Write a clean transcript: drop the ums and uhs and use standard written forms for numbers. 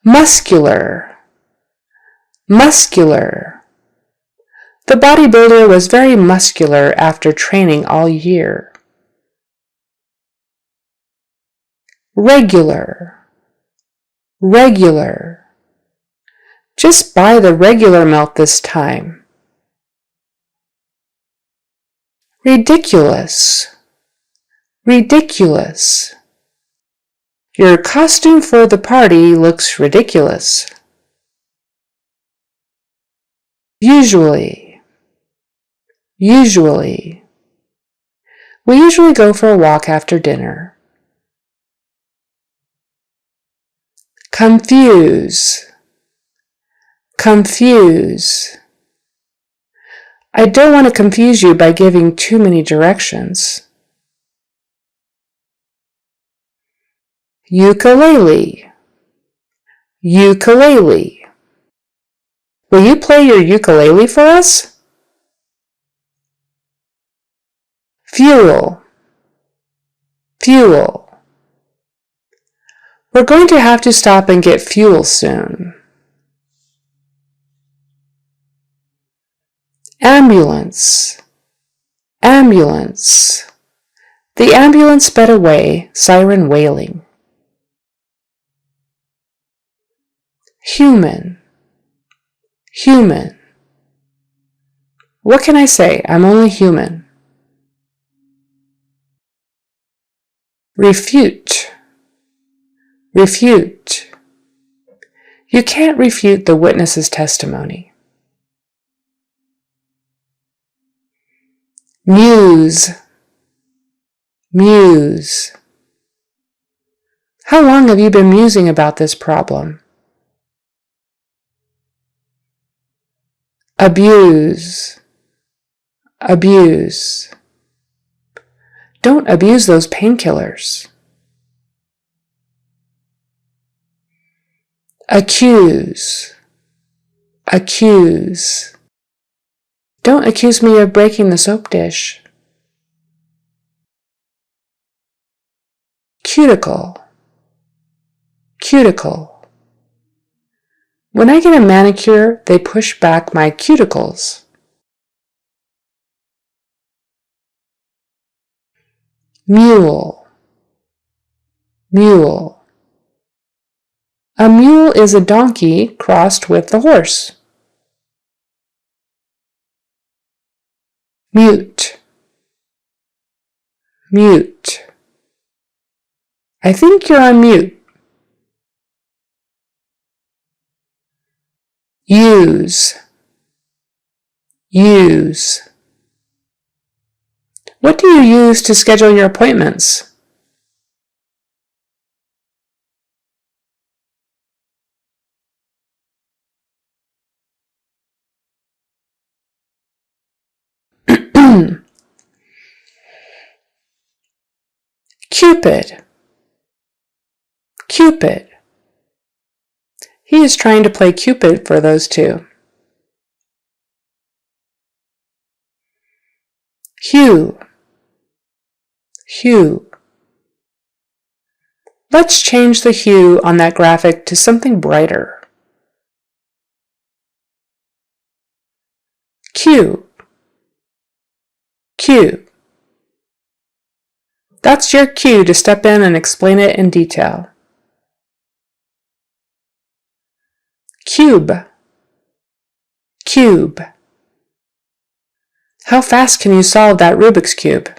Muscular, muscular. The bodybuilder was very muscular after training all year. Regular, regular. Just buy the regular milk this time. Ridiculous, ridiculous. Your costume for the party looks ridiculous. Usually, usually. We usually go for a walk after dinner. Confuse, confuse. I don't want to confuse you by giving too many directions. Ukulele, ukulele. Will you play your ukulele for us? Fuel, fuel. We're going to have to stop and get fuel soon. Ambulance, ambulance. The ambulance sped away, siren wailing. Human, human. What can I say? I'm only human. Refute, refute. You can't refute the witness's testimony. Muse, muse. How long have you been musing about this problem? Abuse, abuse. Don't abuse those painkillers. Accuse, accuse. Don't accuse me of breaking the soap dish. Cuticle, cuticle. When I get a manicure, they push back my cuticles. Mule, mule. A mule is a donkey crossed with the horse. Mute, mute. I think you're on mute. Use, use. What do you use to schedule your appointments? Cupid, Cupid. He is trying to play Cupid for those two. Hue, hue. Let's change the hue on that graphic to something brighter. Cue, cue. That's your cue to step in and explain it in detail. Cube, cube. How fast can you solve that Rubik's Cube?